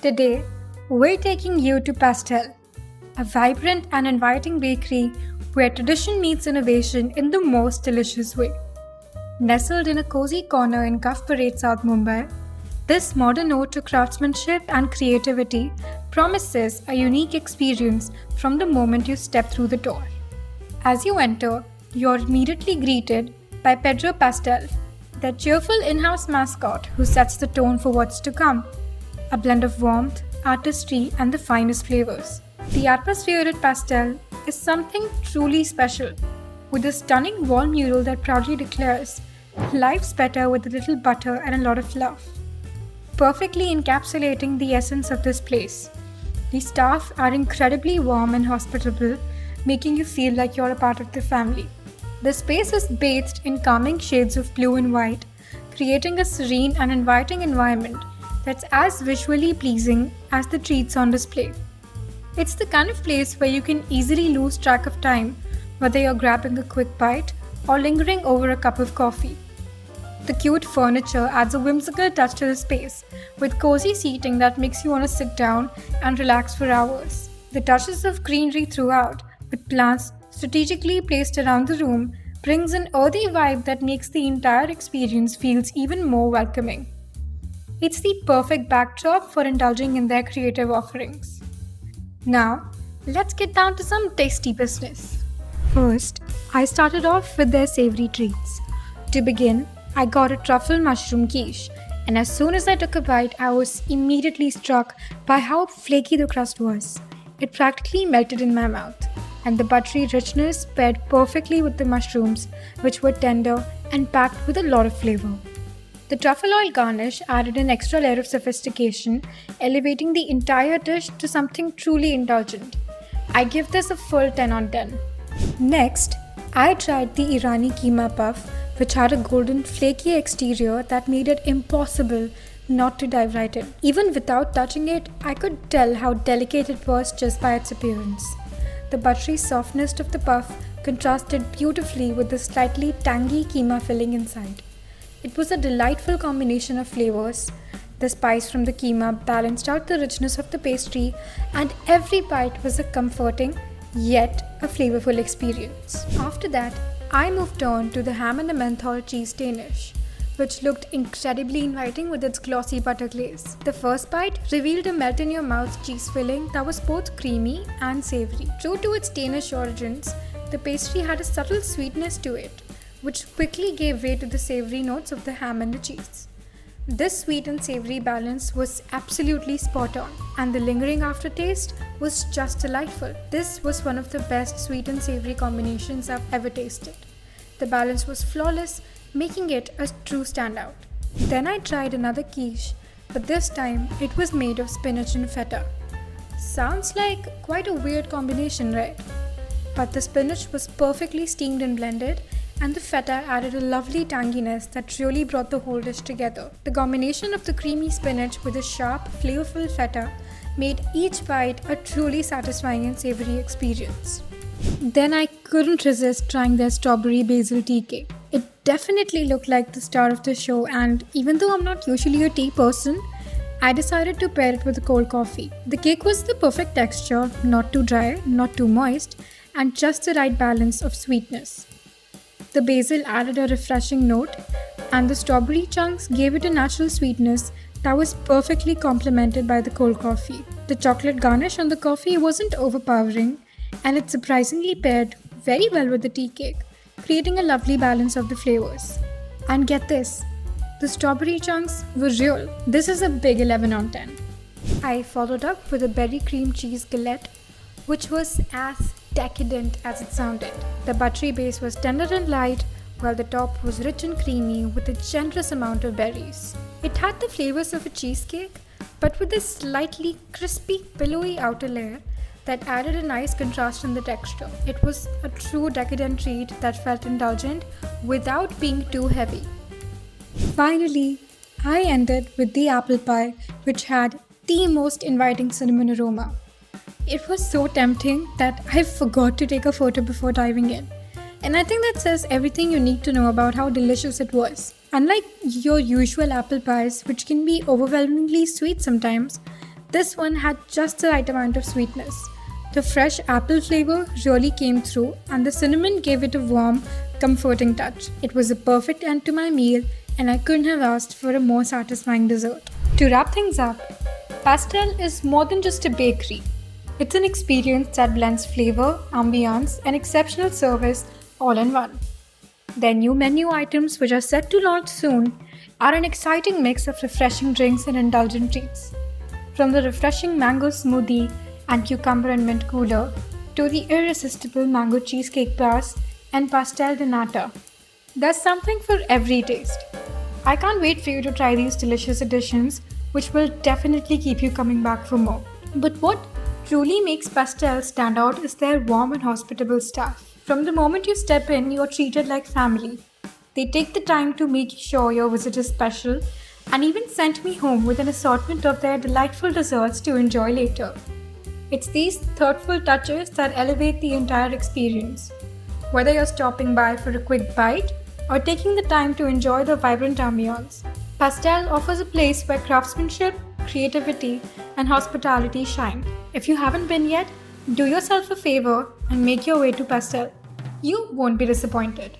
Today, we're taking you to Pastel, a vibrant and inviting bakery where tradition meets innovation in the most delicious way. Nestled in a cozy corner in Gulf Parade, South Mumbai, this modern ode to craftsmanship and creativity promises a unique experience from the moment you step through the door. As you enter, you're immediately greeted by Pedro Pastel, the cheerful in house mascot who sets the tone for what's to come. A blend of warmth, artistry, and the finest flavors. The atmosphere at Pastel is something truly special, with a stunning wall mural that proudly declares, "Life's better with a little butter and a lot of love," perfectly encapsulating the essence of this place. The staff are incredibly warm and hospitable, making you feel like you're a part of the family. The space is bathed in calming shades of blue and white, creating a serene and inviting environment that's as visually pleasing as the treats on display. It's the kind of place where you can easily lose track of time, whether you're grabbing a quick bite or lingering over a cup of coffee. The cute furniture adds a whimsical touch to the space, with cozy seating that makes you want to sit down and relax for hours. The touches of greenery throughout, with plants strategically placed around the room, brings an earthy vibe that makes the entire experience feels even more welcoming. It's the perfect backdrop for indulging in their creative offerings. Now, let's get down to some tasty business. First, I started off with their savory treats. To begin, I got a truffle mushroom quiche, and as soon as I took a bite, I was immediately struck by how flaky the crust was. It practically melted in my mouth, and the buttery richness paired perfectly with the mushrooms, which were tender and packed with a lot of flavor. The truffle oil garnish added an extra layer of sophistication, elevating the entire dish to something truly indulgent. I give this a full 10 on 10. Next, I tried the Irani keema puff, which had a golden flaky exterior that made it impossible not to dive right in. Even without touching it, I could tell how delicate it was just by its appearance. The buttery softness of the puff contrasted beautifully with the slightly tangy keema filling inside. It was a delightful combination of flavors. The spice from the keema balanced out the richness of the pastry, and every bite was a comforting, yet a flavorful experience. After that, I moved on to the ham and the menthol cheese Danish, which looked incredibly inviting with its glossy butter glaze. The first bite revealed a melt-in-your-mouth cheese filling that was both creamy and savory. True to its Danish origins, the pastry had a subtle sweetness to it, which quickly gave way to the savory notes of the ham and the cheese. This sweet and savory balance was absolutely spot on, and the lingering aftertaste was just delightful. This was one of the best sweet and savory combinations I've ever tasted. The balance was flawless, making it a true standout. Then I tried another quiche, but this time it was made of spinach and feta. Sounds like quite a weird combination, right? But the spinach was perfectly steamed and blended, and the feta added a lovely tanginess that really brought the whole dish together. The combination of the creamy spinach with the sharp, flavorful feta made each bite a truly satisfying and savory experience. Then I couldn't resist trying their strawberry basil tea cake. It definitely looked like the star of the show, and even though I'm not usually a tea person, I decided to pair it with a cold coffee. The cake was the perfect texture, not too dry, not too moist, and just the right balance of sweetness. The basil added a refreshing note, and the strawberry chunks gave it a natural sweetness that was perfectly complemented by the cold coffee. The chocolate garnish on the coffee wasn't overpowering, and it surprisingly paired very well with the tea cake, creating a lovely balance of the flavors. And get this, the strawberry chunks were real. This is a big 11 on 10. I followed up with a berry cream cheese galette, which was as decadent as it sounded. The buttery base was tender and light, while the top was rich and creamy with a generous amount of berries. It had the flavors of a cheesecake, but with a slightly crispy, pillowy outer layer that added a nice contrast in the texture. It was a true decadent treat that felt indulgent without being too heavy. Finally, I ended with the apple pie, which had the most inviting cinnamon aroma. It was so tempting that I forgot to take a photo before diving in. And I think that says everything you need to know about how delicious it was. Unlike your usual apple pies, which can be overwhelmingly sweet sometimes, This one had just the right amount of sweetness. The fresh apple flavor really came through, and the cinnamon gave it a warm, comforting touch. It was a perfect end to my meal, and I couldn't have asked for a more satisfying dessert. To wrap things up, Pastel is more than just a bakery. It's an experience that blends flavor, ambiance, and exceptional service all in one. Their new menu items, which are set to launch soon, are an exciting mix of refreshing drinks and indulgent treats. From the refreshing mango smoothie and cucumber and mint cooler to the irresistible mango cheesecake bars and pastel de nata, there's something for every taste. I can't wait for you to try these delicious additions, which will definitely keep you coming back for more. But what truly makes Pastel stand out is their warm and hospitable staff. From the moment you step in, you're treated like family. They take the time to make sure your visit is special and even sent me home with an assortment of their delightful desserts to enjoy later. It's these thoughtful touches that elevate the entire experience. Whether you're stopping by for a quick bite or taking the time to enjoy the vibrant ambiance, Pastel offers a place where craftsmanship, creativity, and hospitality shine. If you haven't been yet, do yourself a favor and make your way to Pastel. You won't be disappointed.